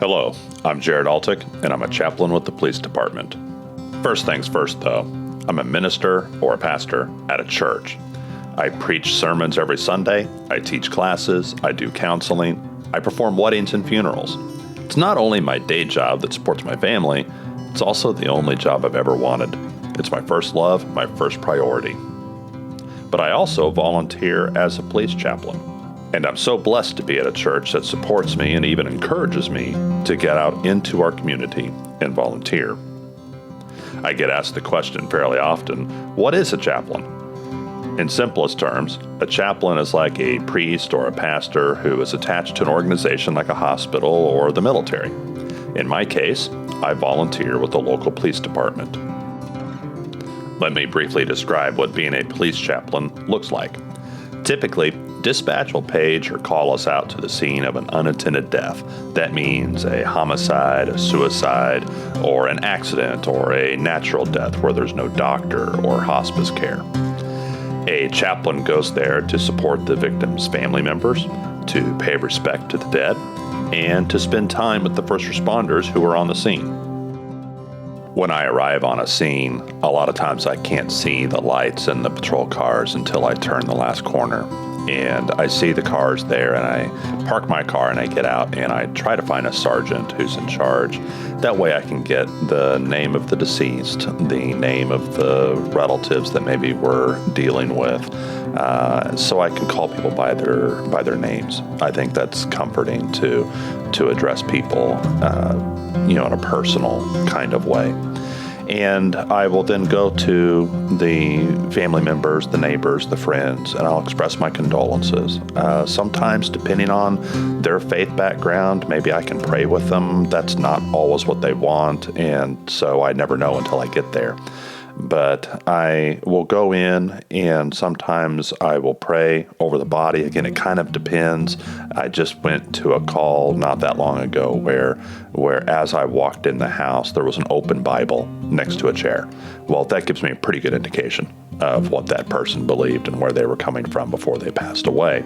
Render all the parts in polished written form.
Hello, I'm Jared Altick, and I'm a chaplain with the police department. First things first, though, I'm a minister or a pastor at a church. I preach sermons every Sunday, I teach classes, I do counseling, I perform weddings and funerals. It's not only my day job that supports my family, it's also the only job I've ever wanted. It's my first love, my first priority. But I also volunteer as a police chaplain. And I'm so blessed to be at a church that supports me and even encourages me to get out into our community and volunteer. I get asked the question fairly often, what is a chaplain? In simplest terms, a chaplain is like a priest or a pastor who is attached to an organization like a hospital or the military. In my case, I volunteer with the local police department. Let me briefly describe what being a police chaplain looks like. Typically, dispatch will page or call us out to the scene of an unattended death. That means a homicide, a suicide, or an accident, or a natural death where there's no doctor or hospice care. A chaplain goes there to support the victim's family members, to pay respect to the dead, and to spend time with the first responders who are on the scene. When I arrive on a scene, a lot of times I can't see the lights and the patrol cars until I turn the last corner. And I see the cars there, and I park my car and I get out and I try to find a sergeant who's in charge. That way I can get the name of the deceased, the name of the relatives that maybe we're dealing with, so I can call people by their names. I think that's comforting to address people, in a personal kind of way. And I will then go to the family members, the neighbors, the friends, and I'll express my condolences. Sometimes, depending on their faith background, maybe I can pray with them. That's not always what they want, and so I never know until I get there. But I will go in, and sometimes I will pray over the body. Again, it kind of depends. I just went to a call not that long ago where as I walked in the house, there was an open Bible next to a chair. Well, that gives me a pretty good indication of what that person believed and where they were coming from before they passed away.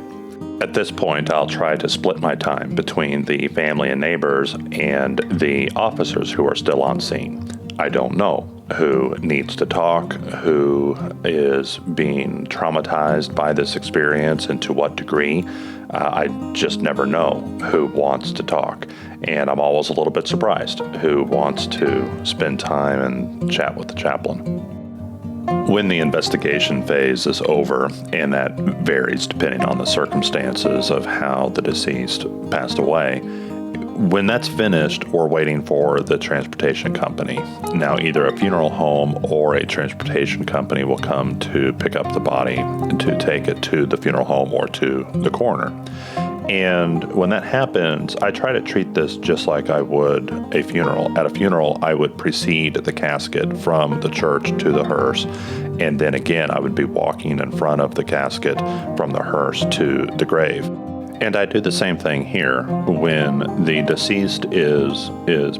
At this point, I'll try to split my time between the family and neighbors and the officers who are still on scene. I don't know who needs to talk, who is being traumatized by this experience, and to what degree. I just never know who wants to talk. And I'm always a little bit surprised who wants to spend time and chat with the chaplain. When the investigation phase is over, and that varies depending on the circumstances of how the deceased passed away, when that's finished, we're waiting for the transportation company. Now, either a funeral home or a transportation company will come to pick up the body and to take it to the funeral home or to the coroner. And when that happens, I try to treat this just like I would a funeral. At a funeral, I would precede the casket from the church to the hearse. And then again, I would be walking in front of the casket from the hearse to the grave. And I do the same thing here. When the deceased is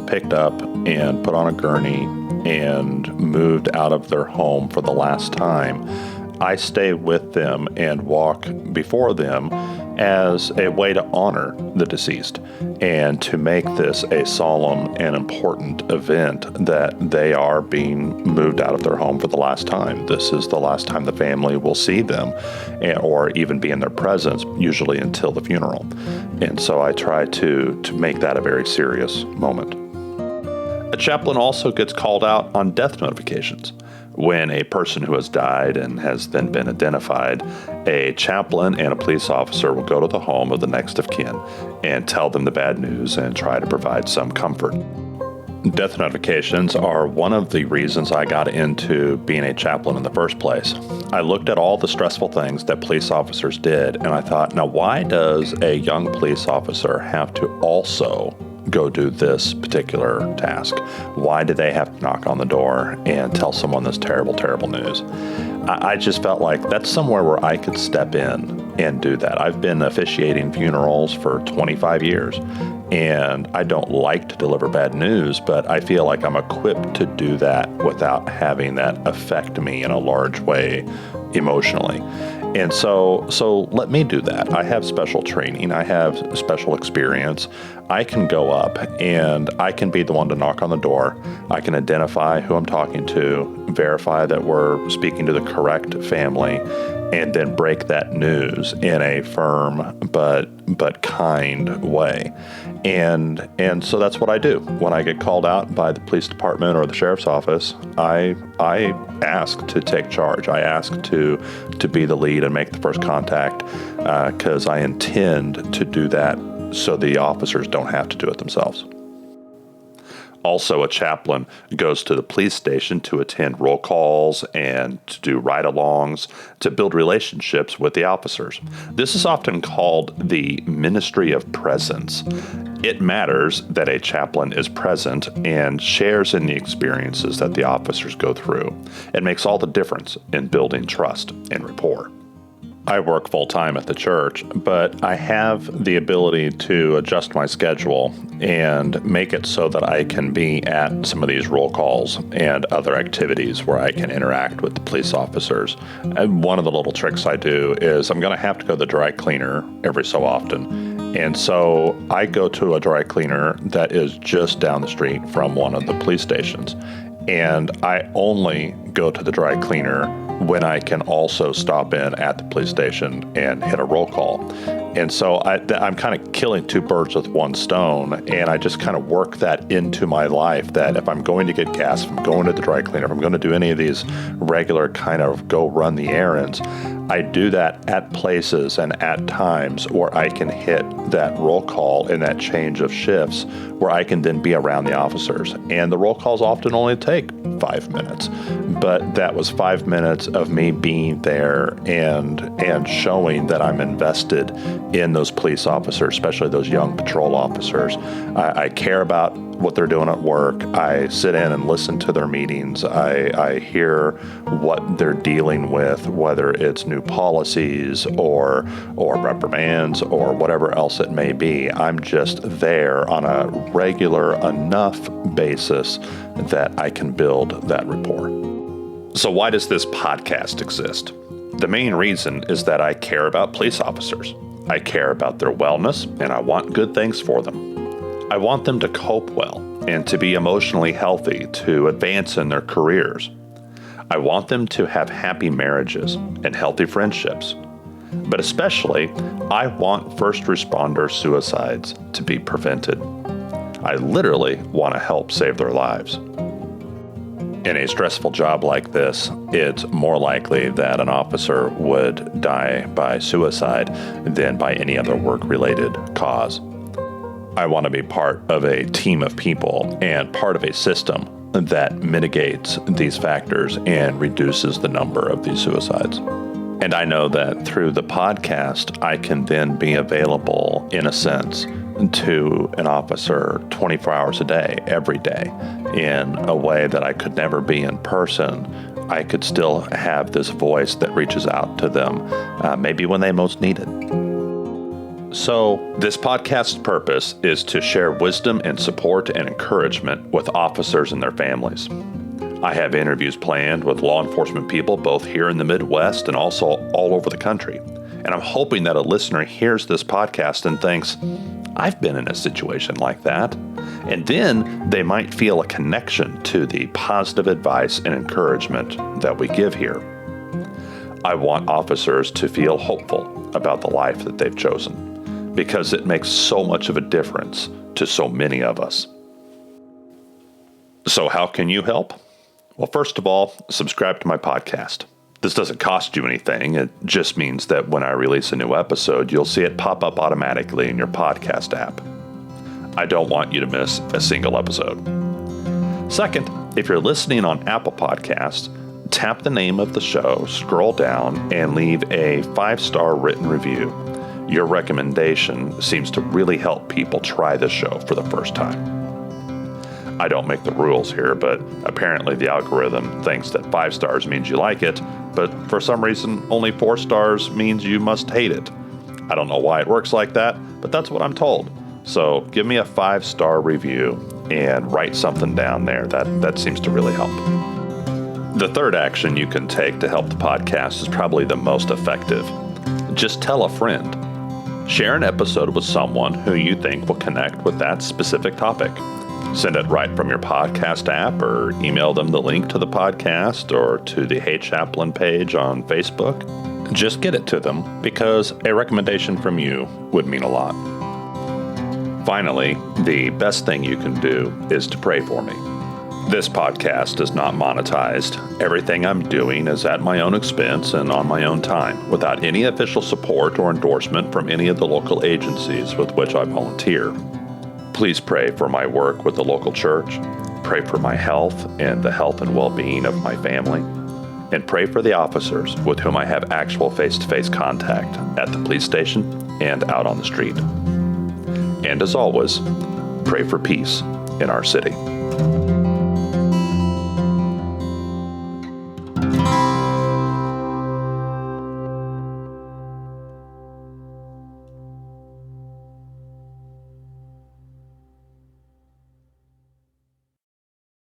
picked up and put on a gurney and moved out of their home for the last time, I stay with them and walk before them as a way to honor the deceased and to make this a solemn and important event that they are being moved out of their home for the last time. This is the last time the family will see them or even be in their presence, usually until the funeral. And so I try to make that a very serious moment. A chaplain also gets called out on death notifications. When a person who has died and has then been identified, a chaplain and a police officer will go to the home of the next of kin and tell them the bad news and try to provide some comfort. Death notifications are one of the reasons I got into being a chaplain in the first place. I looked at all the stressful things that police officers did, and I thought, now why does a young police officer have to also go do this particular task? Why do they have to knock on the door and tell someone this terrible, terrible news? I just felt like that's somewhere where I could step in and do that. I've been officiating funerals for 25 years, and I don't like to deliver bad news, but I feel like I'm equipped to do that without having that affect me in a large way emotionally. And so let me do that. I have special training. I have special experience. I can go up and I can be the one to knock on the door. I can identify who I'm talking to, verify that we're speaking to the correct family, and then break that news in a firm but kind way. And so that's what I do. When I get called out by the police department or the sheriff's office, I ask to take charge. I ask to be the lead and make the first contact because I intend to do that so the officers don't have to do it themselves. Also, a chaplain goes to the police station to attend roll calls and to do ride-alongs to build relationships with the officers. This is often called the ministry of presence. It matters that a chaplain is present and shares in the experiences that the officers go through. It makes all the difference in building trust and rapport. I work full-time at the church, but I have the ability to adjust my schedule and make it so that I can be at some of these roll calls and other activities where I can interact with the police officers. And one of the little tricks I do is I'm going to have to go to the dry cleaner every so often. And so I go to a dry cleaner that is just down the street from one of the police stations. And I only go to the dry cleaner when I can also stop in at the police station and hit a roll call. And so I'm kind of killing two birds with one stone, and I just kind of work that into my life that if I'm going to get gas, if I'm going to the dry cleaner, if I'm going to do any of these regular kind of go run the errands, I do that at places and at times where I can hit that roll call in that change of shifts where I can then be around the officers. And the roll calls often only take 5 minutes, but that was 5 minutes of me being there and showing that I'm invested in those police officers, especially those young patrol officers. I care about what they're doing at work. I sit in and listen to their meetings. I hear what they're dealing with, whether it's new policies or reprimands or whatever else it may be. I'm just there on a regular enough basis that I can build that rapport. So why does this podcast exist? The main reason is that I care about police officers. I care about their wellness, and I want good things for them. I want them to cope well and to be emotionally healthy to advance in their careers. I want them to have happy marriages and healthy friendships. But especially, I want first responder suicides to be prevented. I literally want to help save their lives. In a stressful job like this, it's more likely that an officer would die by suicide than by any other work-related cause. I want to be part of a team of people and part of a system that mitigates these factors and reduces the number of these suicides. And I know that through the podcast, I can then be available, in a sense, to an officer 24 hours a day, every day, in a way that I could never be in person. I could still have this voice that reaches out to them, maybe when they most need it. So, this podcast's purpose is to share wisdom and support and encouragement with officers and their families. I have interviews planned with law enforcement people both here in the Midwest and also all over the country. And I'm hoping that a listener hears this podcast and thinks, I've been in a situation like that. And then they might feel a connection to the positive advice and encouragement that we give here. I want officers to feel hopeful about the life that they've chosen, because it makes so much of a difference to so many of us. So how can you help? Well, first of all, subscribe to my podcast. This doesn't cost you anything. It just means that when I release a new episode, you'll see it pop up automatically in your podcast app. I don't want you to miss a single episode. Second, if you're listening on Apple Podcasts, tap the name of the show, scroll down, and leave a 5-star written review. Your recommendation seems to really help people try this show for the first time. I don't make the rules here, but apparently the algorithm thinks that 5 stars means you like it, but for some reason, only 4 stars means you must hate it. I don't know why it works like that, but that's what I'm told. So give me a 5-star review and write something down there. That seems to really help. The third action you can take to help the podcast is probably the most effective. Just tell a friend. Share an episode with someone who you think will connect with that specific topic. Send it right from your podcast app or email them the link to the podcast or to the Hey Chaplain page on Facebook. Just get it to them because a recommendation from you would mean a lot. Finally, the best thing you can do is to pray for me. This podcast is not monetized. Everything I'm doing is at my own expense and on my own time, without any official support or endorsement from any of the local agencies with which I volunteer. Please pray for my work with the local church, pray for my health and the health and well-being of my family, and pray for the officers with whom I have actual face-to-face contact at the police station and out on the street. And as always, pray for peace in our city.